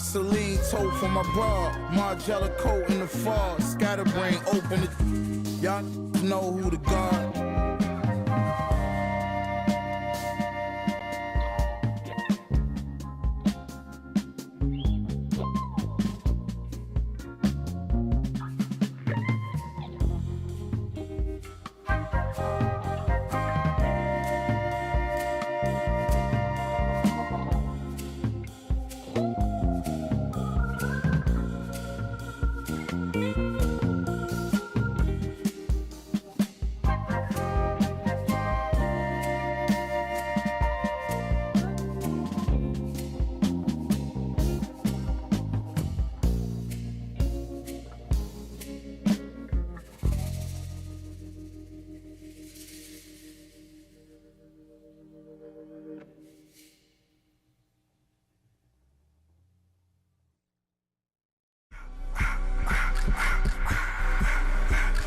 Celine tote for my bra, Margiela coat in the fall, scatterbrain open it. Y'all know who the guard.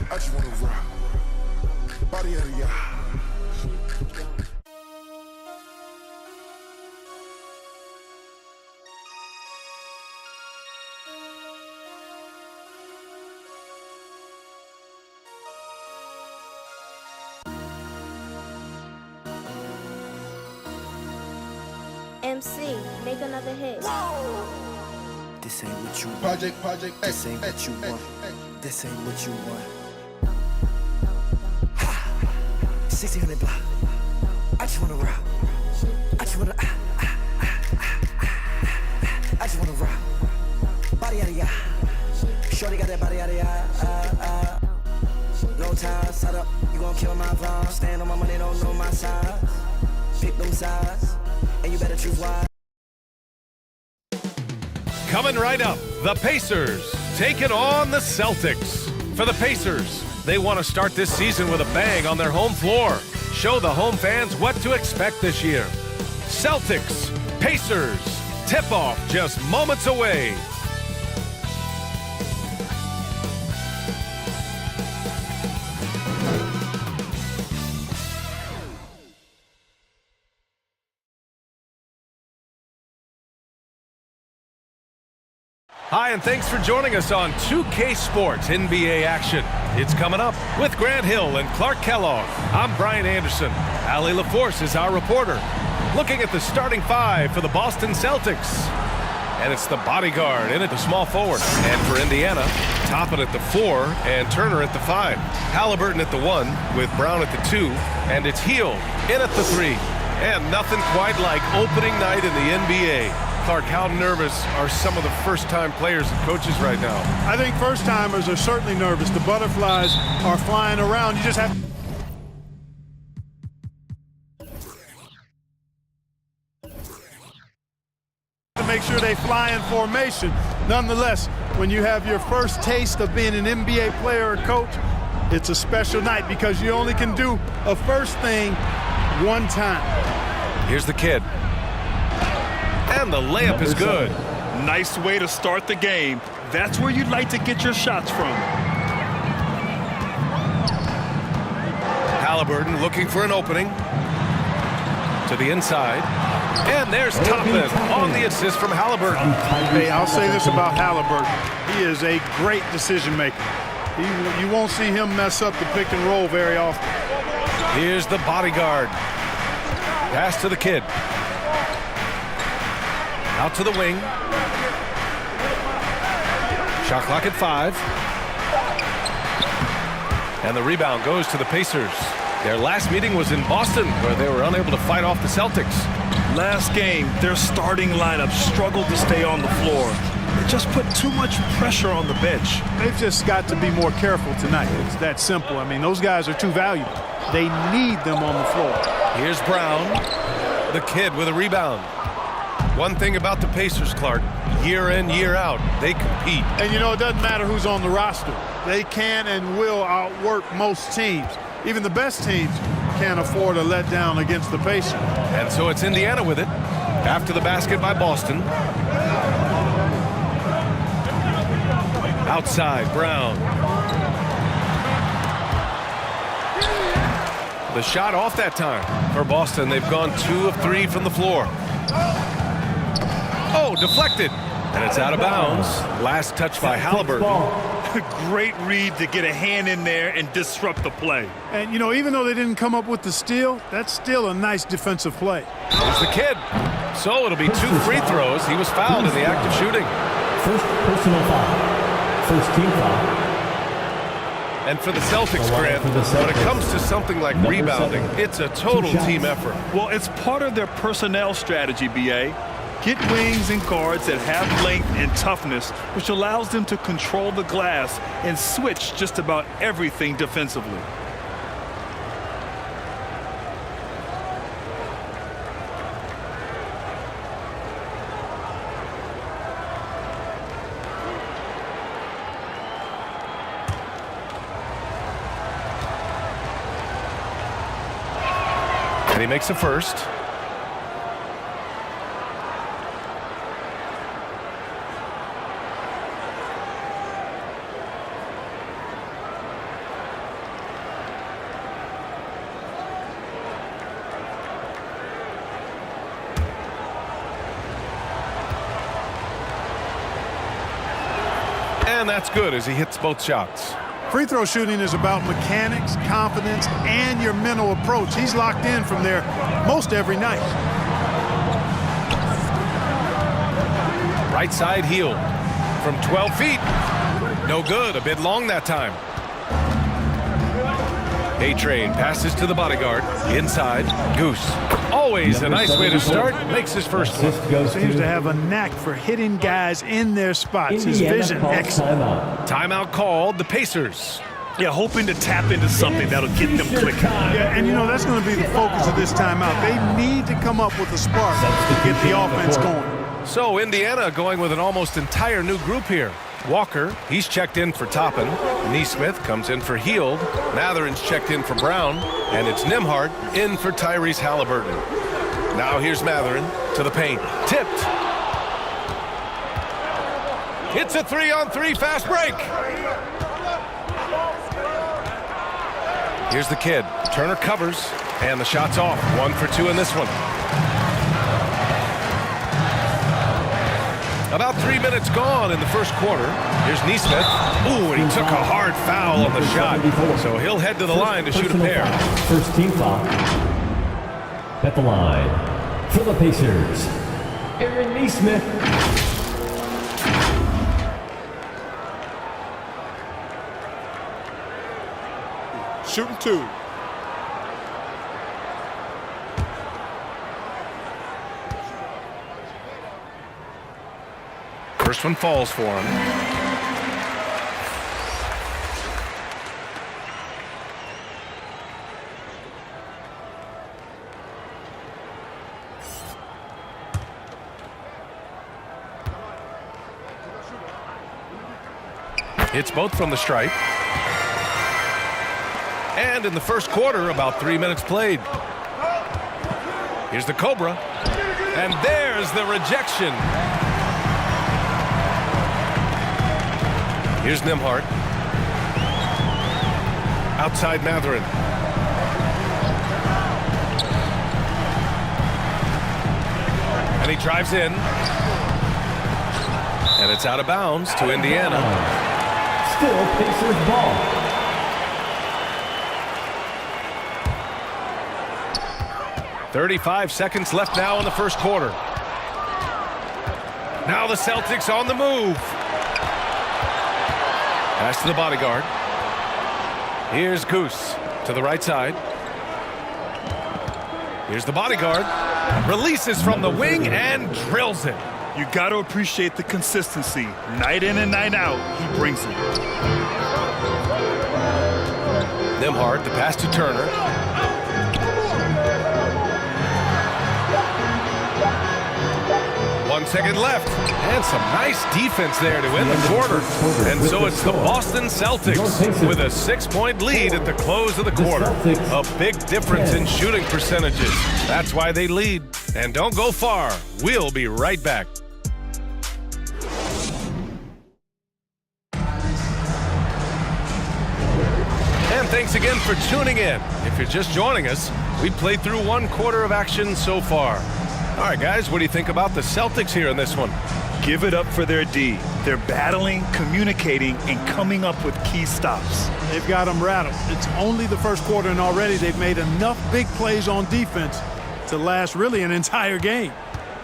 I just wanna rock. Body out of y'all. MC, make another hit. Whoa! This ain't what you want. Project, This ain't what you want. This ain't what you want. 1600 block. I just wanna rock. I just wanna I just wanna rock. Body out of ya. Shorty got that body out of ya. No time, set up. You gon' kill my vibe. Stand on my money, don't know my size. Pick them sides, and you better choose wise. Coming right up, the Pacers taking on the Celtics. For the Pacers, they want to start this season with a bang on their home floor. Show the home fans what to expect this year. Celtics, Pacers, tip-off just moments away. Hi, and thanks for joining us on 2K Sports NBA action. It's coming up with Grant Hill and Clark Kellogg. I'm Brian Anderson. Allie LaForce is our reporter. Looking at the starting five for the Boston Celtics. And it's the bodyguard in at the small forward. And for Indiana, Toppin at the 4 and Turner at the 5. Halliburton at the 1 with Brown at the 2. And it's Hield in at the 3. And nothing quite like opening night in the NBA. Clark, how nervous are some of the first-time players and coaches right now? I think first-timers are certainly nervous. The butterflies are flying around. You just have to make sure they fly in formation. Nonetheless, when you have your first taste of being an NBA player or coach, it's a special night because you only can do a first thing one time. Here's the kid. And the layup is good. Nice way to start the game. That's where you'd like to get your shots from. Halliburton looking for an opening. To the inside. And there's Toppin on the assist from Halliburton. Hey, I'll say this about Halliburton. He is a great decision maker. You won't see him mess up the pick and roll very often. Here's the bodyguard. Pass to the kid. Out to the wing. Shot clock at 5. And the rebound goes to the Pacers. Their last meeting was in Boston, where they were unable to fight off the Celtics. Last game, their starting lineup struggled to stay on the floor. It just put too much pressure on the bench. They've just got to be more careful tonight. It's that simple. I mean, those guys are too valuable. They need them on the floor. Here's Brown, the kid with a rebound. One thing about the Pacers, Clark, year in, year out, they compete. And, you know, it doesn't matter who's on the roster. They can and will outwork most teams. Even the best teams can't afford a letdown against the Pacers. And so it's Indiana with it. After the basket by Boston. Outside, Brown. The shot off that time for Boston. They've gone 2 of 3 from the floor. Oh, deflected. And it's out of bounds. Last touch by Halliburton. Great read to get a hand in there and disrupt the play. And, you know, even though they didn't come up with the steal, that's still a nice defensive play. Here's the kid. So it'll be 2 free throws. He was fouled in the act of shooting. First personal foul. First team foul. And for the Celtics, Grant, when it comes to something like rebounding, it's a total team effort. Well, it's part of their personnel strategy, B.A. Get wings and guards that have length and toughness, which allows them to control the glass and switch just about everything defensively. And he makes a first. And that's good as he hits both shots. Free throw shooting is about mechanics, confidence, and your mental approach. He's locked in from there most every night. Right side heel from 12 feet. No good. A bit long that time. A-Train passes to the bodyguard. Inside. Goose. Always a nice way to start. Makes his first one. Seems to have a knack for hitting guys in their spots. His vision excellent. Timeout called. The Pacers. Yeah, hoping to tap into something that'll get them clicking. Yeah, and you know, that's going to be the focus of this timeout. They need to come up with a spark to get the offense going. So Indiana going with an almost entire new group here. Walker, he's checked in for Toppin. Neesmith comes in for Heald. Matherin's checked in for Brown. And it's Nembhard in for Tyrese Halliburton. Now here's Matherin to the paint. Tipped. It's a 3-on-3 fast break. Here's the kid. Turner covers. And the shot's off. 1 for 2 in this one. About 3 minutes gone in the first quarter. Here's Neesmith. Ooh, and he took a hard foul on the shot. So he'll head to the line to shoot a pair. First team foul. At the line for the Pacers, Aaron Neesmith. Shooting 2. First one falls for him. Hits both from the stripe. And in the first quarter, about 3 minutes played. Here's the Cobra. And there's the rejection. Here's Nembhard. Outside Matherin. And he drives in. And it's out of bounds to Indiana. Still Pacers ball. .35 seconds left now in the first quarter. Now the Celtics on the move. Pass to the bodyguard. Here's Goose to the right side. Here's the bodyguard. Releases from the wing and drills it. You got to appreciate the consistency. Night in and night out, he brings it. Nembhard, the pass to Turner. 1 second left. And some nice defense there to end the quarter. And so it's the Boston Celtics with a 6-point lead at the close of the quarter. A big difference in shooting percentages. That's why they lead. And don't go far. We'll be right back. And thanks again for tuning in. If you're just joining us, we played through 1 quarter of action so far. All right, guys, what do you think about the Celtics here in this one? give it up for their D. They're battling, communicating, and coming up with key stops. They've got them rattled. It's only the first quarter, and already they've made enough big plays on defense to last really an entire game.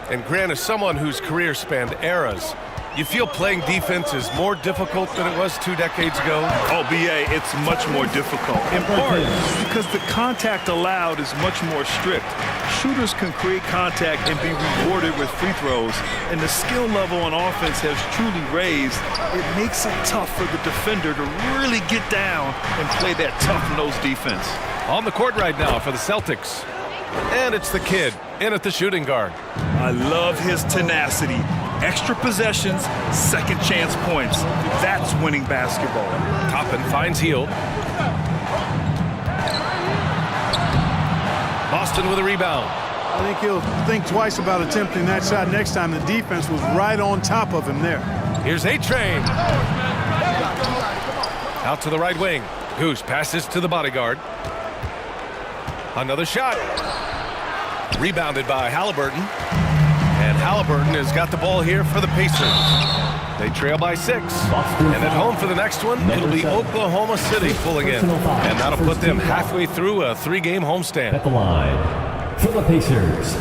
And Grant, as someone whose career spanned eras, you feel playing defense is more difficult than it was 2 decades ago? Oh, BA, it's much more difficult. In part because the contact allowed is much more strict. Shooters can create contact and be rewarded with free throws, and the skill level on offense has truly raised. It makes it tough for the defender to really get down and play that tough-nosed defense. On the court right now for the Celtics. And it's the kid in at the shooting guard. I love his tenacity. Extra possessions, second chance points. That's winning basketball. Toppin finds Hield. Boston with a rebound. I think he'll think twice about attempting that shot next time. The defense was right on top of him there. Here's A-Train. Out to the right wing. Goose passes to the bodyguard. Another shot. Rebounded by Halliburton. And Halliburton has got the ball here for the Pacers. They trail by 6. And at home for the next one, it'll be Oklahoma City pulling in. And that'll put them halfway through a 3-game homestand. At the line for the Pacers,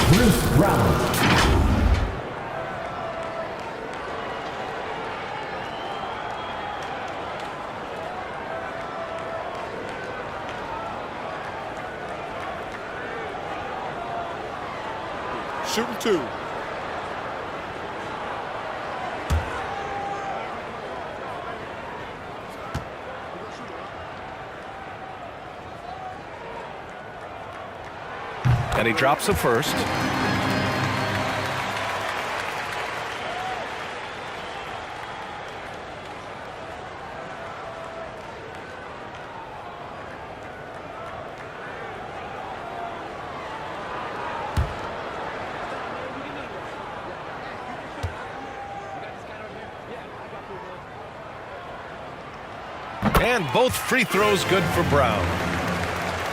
Bruce Brown. Shooting 2. And he drops the first. And both free throws good for Brown.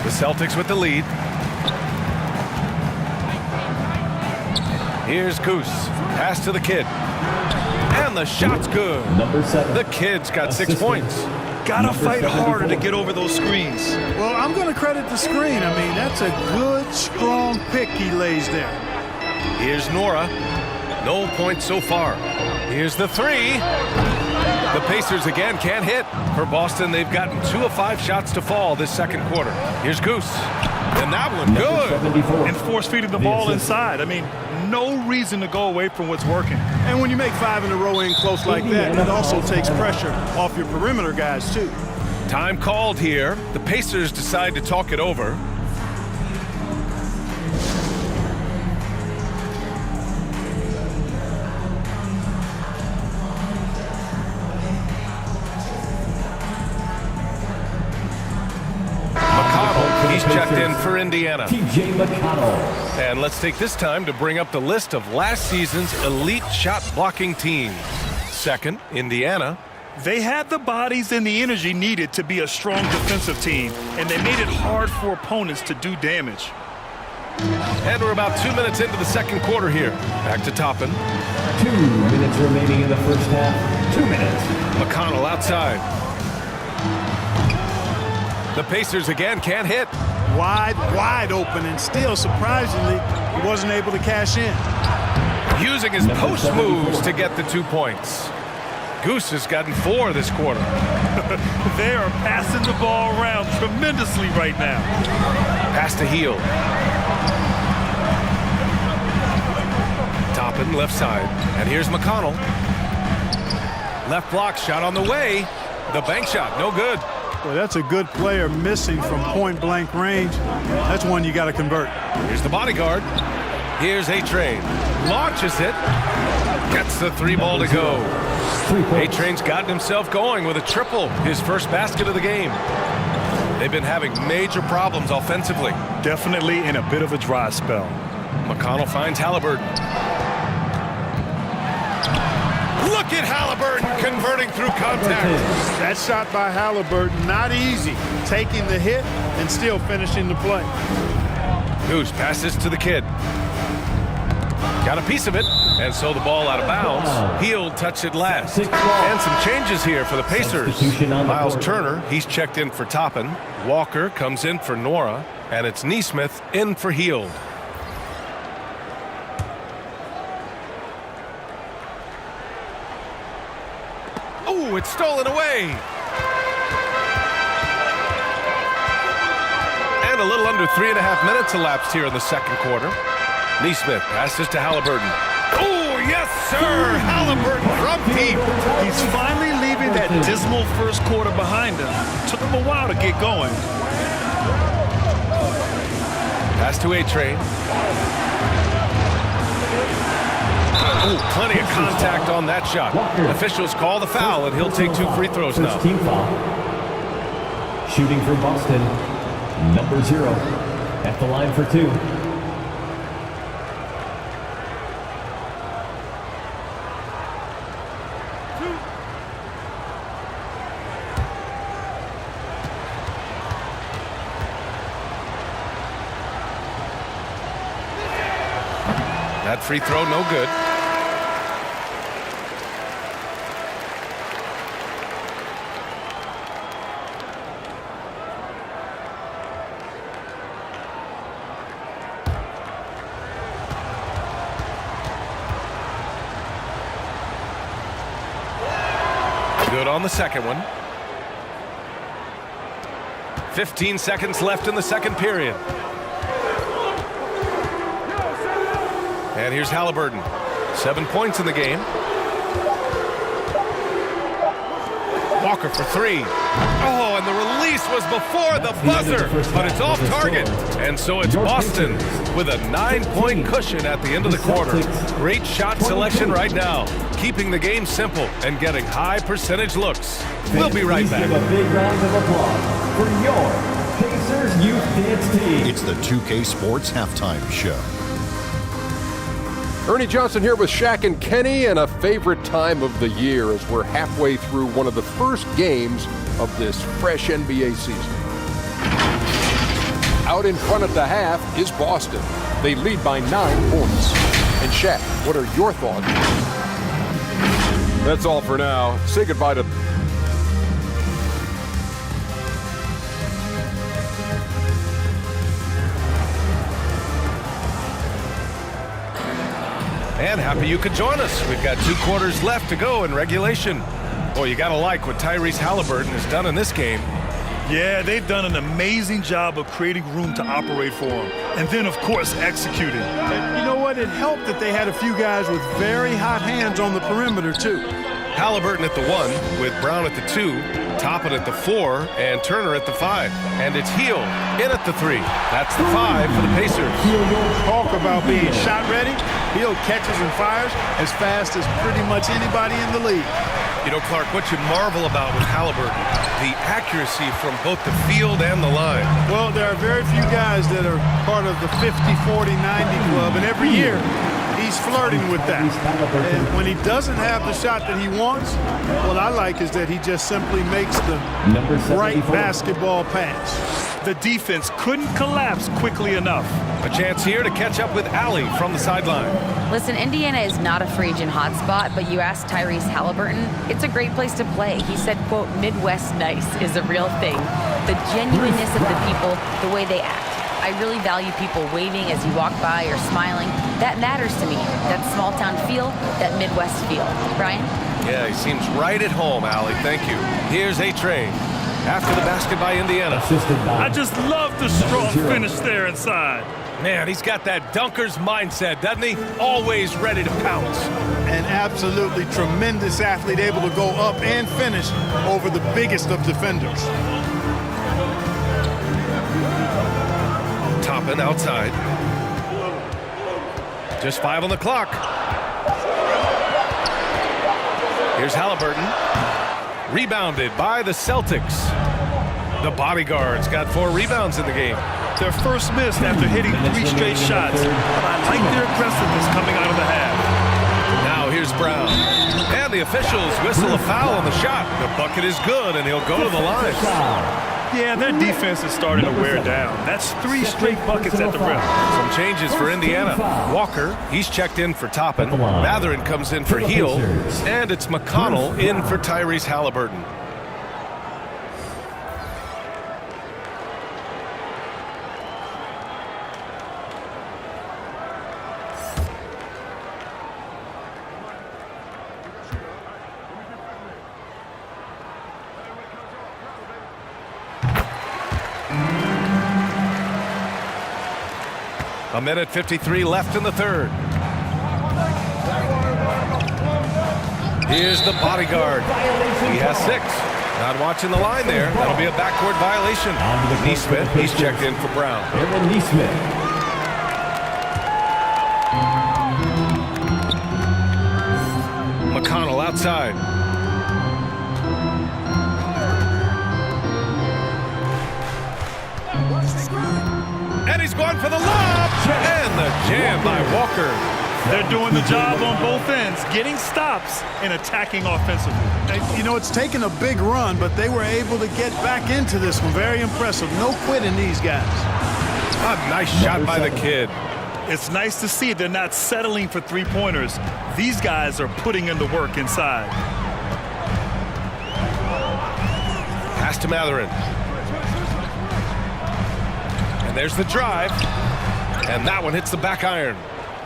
The Celtics with the lead. Here's Goose. Pass to the kid. And the shot's good. Number 7. The kid's got 6 points. Gotta fight harder to get over those screens. Well, I'm going to credit the screen. I mean, that's a good, strong pick he lays there. Here's Nora. No points so far. Here's the 3. The Pacers again can't hit. For Boston, they've gotten 2 of 5 shots to fall this second quarter. Here's Goose. And that one good. And force-feeding the ball inside. I mean, no reason to go away from what's working. And when you make 5 in a row in close like that, it also takes pressure off your perimeter guys, too. Time called here. The Pacers decide to talk it over. He's checked in for Indiana. TJ McConnell. And let's take this time to bring up the list of last season's elite shot blocking teams. Second, Indiana. They had the bodies and the energy needed to be a strong defensive team, and they made it hard for opponents to do damage. And we're about 2 minutes into the second quarter here. Back to Toppin. 2 minutes remaining in the first half. 2 minutes. McConnell outside. The Pacers again can't hit. Wide open, and still, surprisingly, he wasn't able to cash in. Using his post moves to get the 2 points. Goose has gotten 4 this quarter. They are passing the ball around tremendously right now. Pass to Hield. Toppin left side. And here's McConnell. Left block shot on the way. The bank shot, no good. Well, that's a good player missing from point-blank range. That's one you got to convert. Here's the bodyguard. Here's A-Train. Launches it. Gets the 3 ball to go. A-Train's gotten himself going with a triple, his first basket of the game. They've been having major problems offensively. Definitely in a bit of a dry spell. McConnell finds Halliburton. Look at Halliburton converting through contact. That shot by Halliburton, not easy. Taking the hit and still finishing the play. Goose passes to the kid. Got a piece of it. And so the ball out of bounds. He'll touch it last. And some changes here for the Pacers. Miles Turner, he's checked in for Toppin. Walker comes in for Nora. And it's Neesmith in for Heald. Oh, it's stolen away. And a little under 3.5 minutes elapsed here in the second quarter. Neesmith passes to Halliburton. Oh, yes, sir! Halliburton from deep. He's finally leaving that dismal first quarter behind him. Took him a while to get going. Pass to A-Train. Oh, plenty of contact on that shot. Officials call the foul, and he'll take 2 free throws now. Team foul. Shooting for Boston, number 0, at the line for 2. That free throw, no good. Good on the second one. 15 seconds left in the second period. And here's Halliburton. 7 points in the game. Walker for 3. Oh, and the release was before the buzzer, but it's off target. And so it's Boston with a 9-point cushion at the end of the quarter. Great shot selection right now, keeping the game simple and getting high percentage looks. We'll be right back. Give a big round of applause for your Pacers Youth Dance Team. It's the 2K Sports Halftime Show. Ernie Johnson here with Shaq and Kenny, and a favorite time of the year as we're halfway through one of the first games of this fresh NBA season. Out in front at the half is Boston. They lead by 9 points. And Shaq, what are your thoughts? That's all for now. Say goodbye to... And happy you could join us. We've got 2 quarters left to go in regulation. Boy, you got to like what Tyrese Halliburton has done in this game. Yeah, they've done an amazing job of creating room to operate for him. And then, of course, executing. And you know what? It helped that they had a few guys with very hot hands on the perimeter, too. Halliburton at the 1, with Brown at the 2, Toppin at the 4, and Turner at the 5. And it's Heald in at the 3. That's the 5 for the Pacers. Talk about being shot ready. Heald catches and fires as fast as pretty much anybody in the league. You know, Clark, what you marvel about with Halliburton, the accuracy from both the field and the line. Well, there are very few guys that are part of the 50, 40, 90 club, and every year he's flirting with that. And when he doesn't have the shot that he wants, what I like is that he just simply makes the right basketball pass. The defense couldn't collapse quickly enough. A chance here to catch up with Allie from the sideline. Listen, Indiana is not a free agent hotspot, but you asked Tyrese Halliburton, it's a great place to play. He said, quote, Midwest nice is a real thing. The genuineness of the people, the way they act. I really value people waving as you walk by or smiling. That matters to me. That small town feel, that Midwest feel. Brian? Yeah, he seems right at home, Allie. Thank you. Here's A-Train. After the basket by Indiana. I just love the strong finish there inside. Man, he's got that dunker's mindset, doesn't he? Always ready to pounce. An absolutely tremendous athlete, able to go up and finish over the biggest of defenders. Toppin outside. Just 5 on the clock. Here's Halliburton. Rebounded by the Celtics. The Bodyguards got 4 rebounds in the game. Their first miss after hitting 3 straight shots. But I like their aggressiveness coming out of the half. Now here's Brown. And the officials whistle a foul on the shot. The bucket is good, and he'll go to the line. Yeah, their defense is starting to wear down. That's 3 straight buckets at the rim. Some changes for Indiana. Walker, he's checked in for Toppin. Matherin comes in for Heel. And it's McConnell in for Tyrese Halliburton. A minute 53 left in the third. Here's the bodyguard. He has 6. Not watching the line there. That'll be a backcourt violation. Neesmith, he's checked in for Brown. Aaron Neesmith. McConnell outside. And he's going for the lob. And the jam by Walker. They're doing the job on both ends, getting stops and attacking offensively. You know, it's taken a big run, but they were able to get back into this one. Very impressive. No quitting these guys. A nice shot by the kid. It's nice to see they're not settling for 3-pointers. These guys are putting in the work inside. Pass to Matherin. And there's the drive. And that one hits the back iron.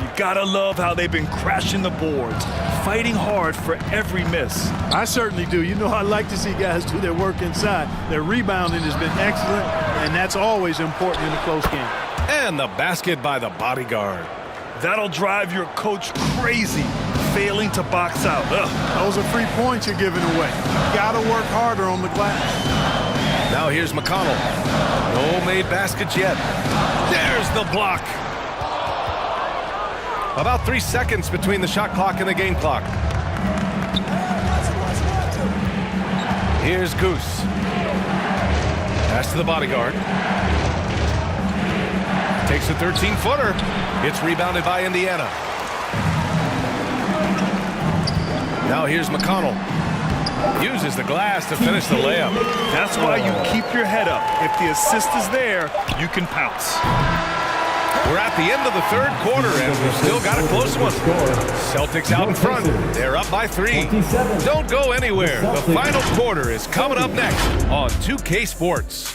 You gotta love how they've been crashing the boards, fighting hard for every miss. I certainly do. You know, I like to see guys do their work inside. Their rebounding has been excellent, and that's always important in a close game. And the basket by the bodyguard. That'll drive your coach crazy, failing to box out. Those are 3 points you're giving away. You gotta work harder on the glass. Now here's McConnell. No made baskets yet. There's the block. About 3 seconds between the shot clock and the game clock. Here's Goose. Pass to the bodyguard. Takes a 13-footer. It's rebounded by Indiana. Now here's McConnell. Uses the glass to finish the layup. That's why you keep your head up. If the assist is there, you can pounce. We're at the end of the third quarter, and we've still got a close one. Celtics out in front. They're up by 3. Don't go anywhere. The final quarter is coming up next on 2K Sports.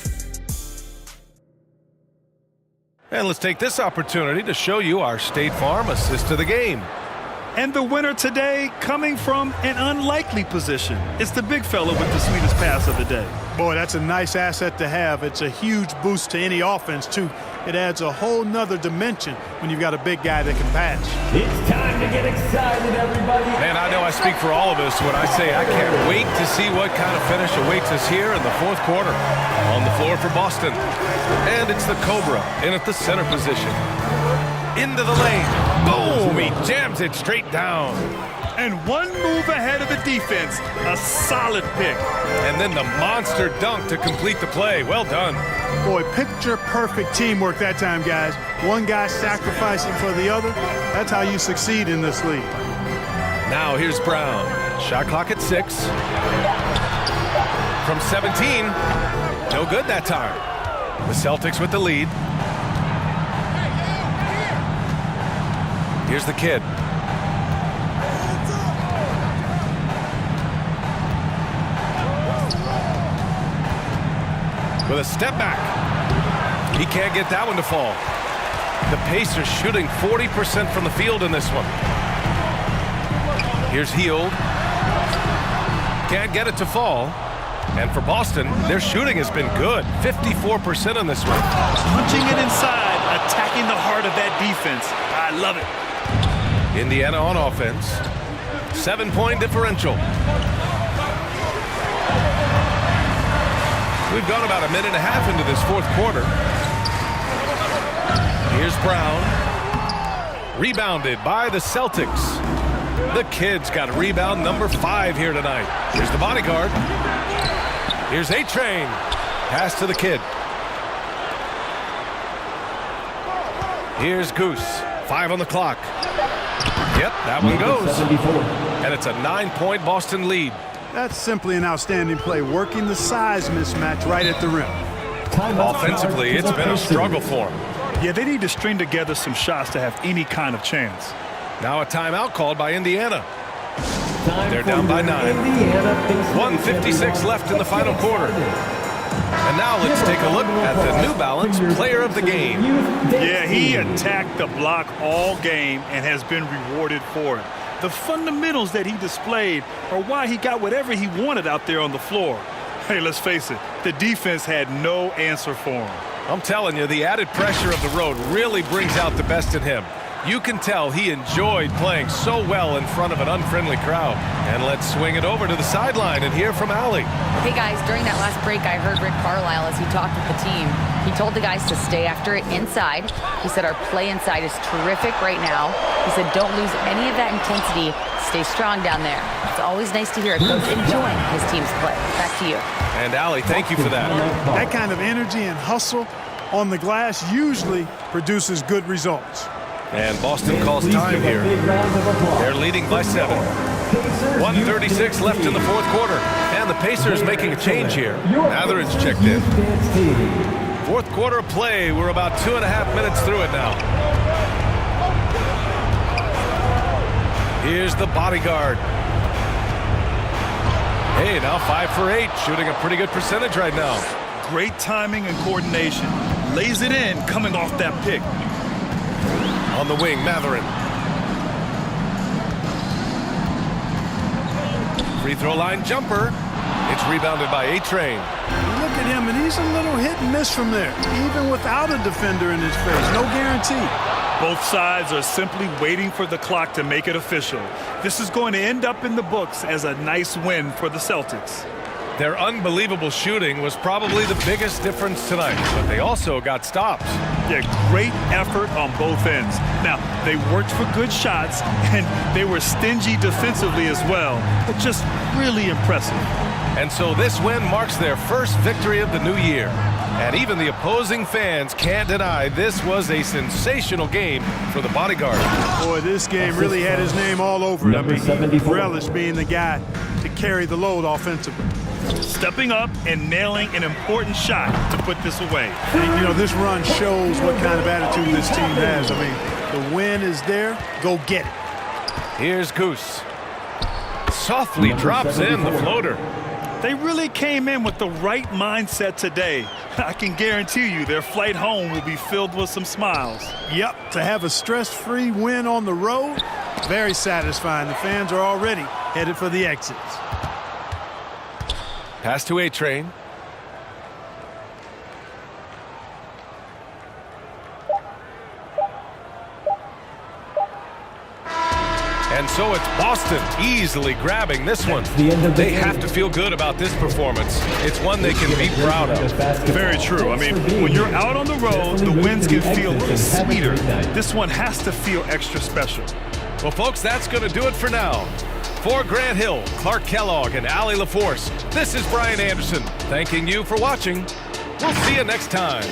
And let's take this opportunity to show you our State Farm assist to the game. And the winner today coming from an unlikely position. It's the big fella with the sweetest pass of the day. Boy, that's a nice asset to have. It's a huge boost to any offense, too. It adds a whole nother dimension when you've got a big guy that can pass. It's time to get excited, everybody. Man, I know I speak for all of us when I say I can't wait to see what kind of finish awaits us here in the fourth quarter. On the floor for Boston. And it's the Cobra in at the center position. Into the lane. Boom! He jams it straight down. And one move ahead of the defense. A solid pick. And then the monster dunk to complete the play. Well done. Boy, picture-perfect teamwork that time, guys. One guy sacrificing for the other. That's how you succeed in this league. Now here's Brown. Shot clock at 6. From 17. No good that time. The Celtics with the lead. Here's the kid. With a step back. He can't get that one to fall. The Pacers shooting 40% from the field in this one. Here's Hield. Can't get it to fall. And for Boston, their shooting has been good. 54% on this one. Punching it inside, attacking the heart of that defense. I love it. Indiana on offense. 7-point differential. We've gone about a minute and a half into this fourth quarter. Here's Brown. Rebounded by the Celtics. The kid's got rebound number 5 here tonight. Here's the bodyguard. Here's A-Train. Pass to the kid. Here's Goose. 5 on the clock. Yep, that one goes. And it's a 9-point Boston lead. That's simply an outstanding play, working the size mismatch right at the rim. Offensively, it's been a struggle for him. Yeah, they need to string together some shots to have any kind of chance. Now a timeout called by Indiana. They're down by 9. 1:56 left in the final quarter. And now let's take a look at the New Balance player of the game. Yeah, he attacked the block all game and has been rewarded for it. The fundamentals that he displayed are why he got whatever he wanted out there on the floor. Hey, let's face it, the defense had no answer for him. I'm telling you, the added pressure of the road really brings out the best in him. You can tell he enjoyed playing so well in front of an unfriendly crowd. And let's swing it over to the sideline and hear from Allie. Hey guys, during that last break, I heard Rick Carlisle as he talked with the team. He told the guys to stay after it inside. He said our play inside is terrific right now. He said don't lose any of that intensity. Stay strong down there. It's always nice to hear a coach enjoying his team's play. Back to you. And Allie, thank you for that. That kind of energy and hustle on the glass usually produces good results. And Boston calls time here. They're leading by 7. 1:36 left in the fourth quarter. And the Pacers making a change here. Mathurin's checked in. Fourth quarter of play. We're about 2.5 minutes through it now. Here's the bodyguard. Hey, now 5 for 8. Shooting a pretty good percentage right now. Great timing and coordination. Lays it in coming off that pick. On the wing, Mathurin. Free throw line jumper. It's rebounded by A-Train. Look at him, and he's a little hit and miss from there, even without a defender in his face. No guarantee. Both sides are simply waiting for the clock to make it official. This is going to end up in the books as a nice win for the Celtics. Their unbelievable shooting was probably the biggest difference tonight, but they also got stops. Yeah, great effort on both ends. Now, they worked for good shots, and they were stingy defensively as well, but just really impressive. And so this win marks their first victory of the new year. And even the opposing fans can't deny this was a sensational game for the bodyguard. Boy, this game really had his name all over it. I mean, he relished being the guy to carry the load offensively. Stepping up and nailing an important shot to put this away. You know, this run shows what kind of attitude this team has. I mean, the win is there. Go get it. Here's Goose. Softly drops in the floater. They really came in with the right mindset today. I can guarantee you their flight home will be filled with some smiles. Yep, to have a stress-free win on the road, very satisfying. The fans are already headed for the exits. Pass to A-Train. And so it's Boston easily grabbing this one. They have to feel good about this performance. It's one they can be proud of. Very true. I mean, when you're out on the road, the wins can feel a little sweeter. This one has to feel extra special. Well, folks, that's going to do it for now. For Grant Hill, Clark Kellogg, and Allie LaForce, this is Brian Anderson thanking you for watching. We'll see you next time.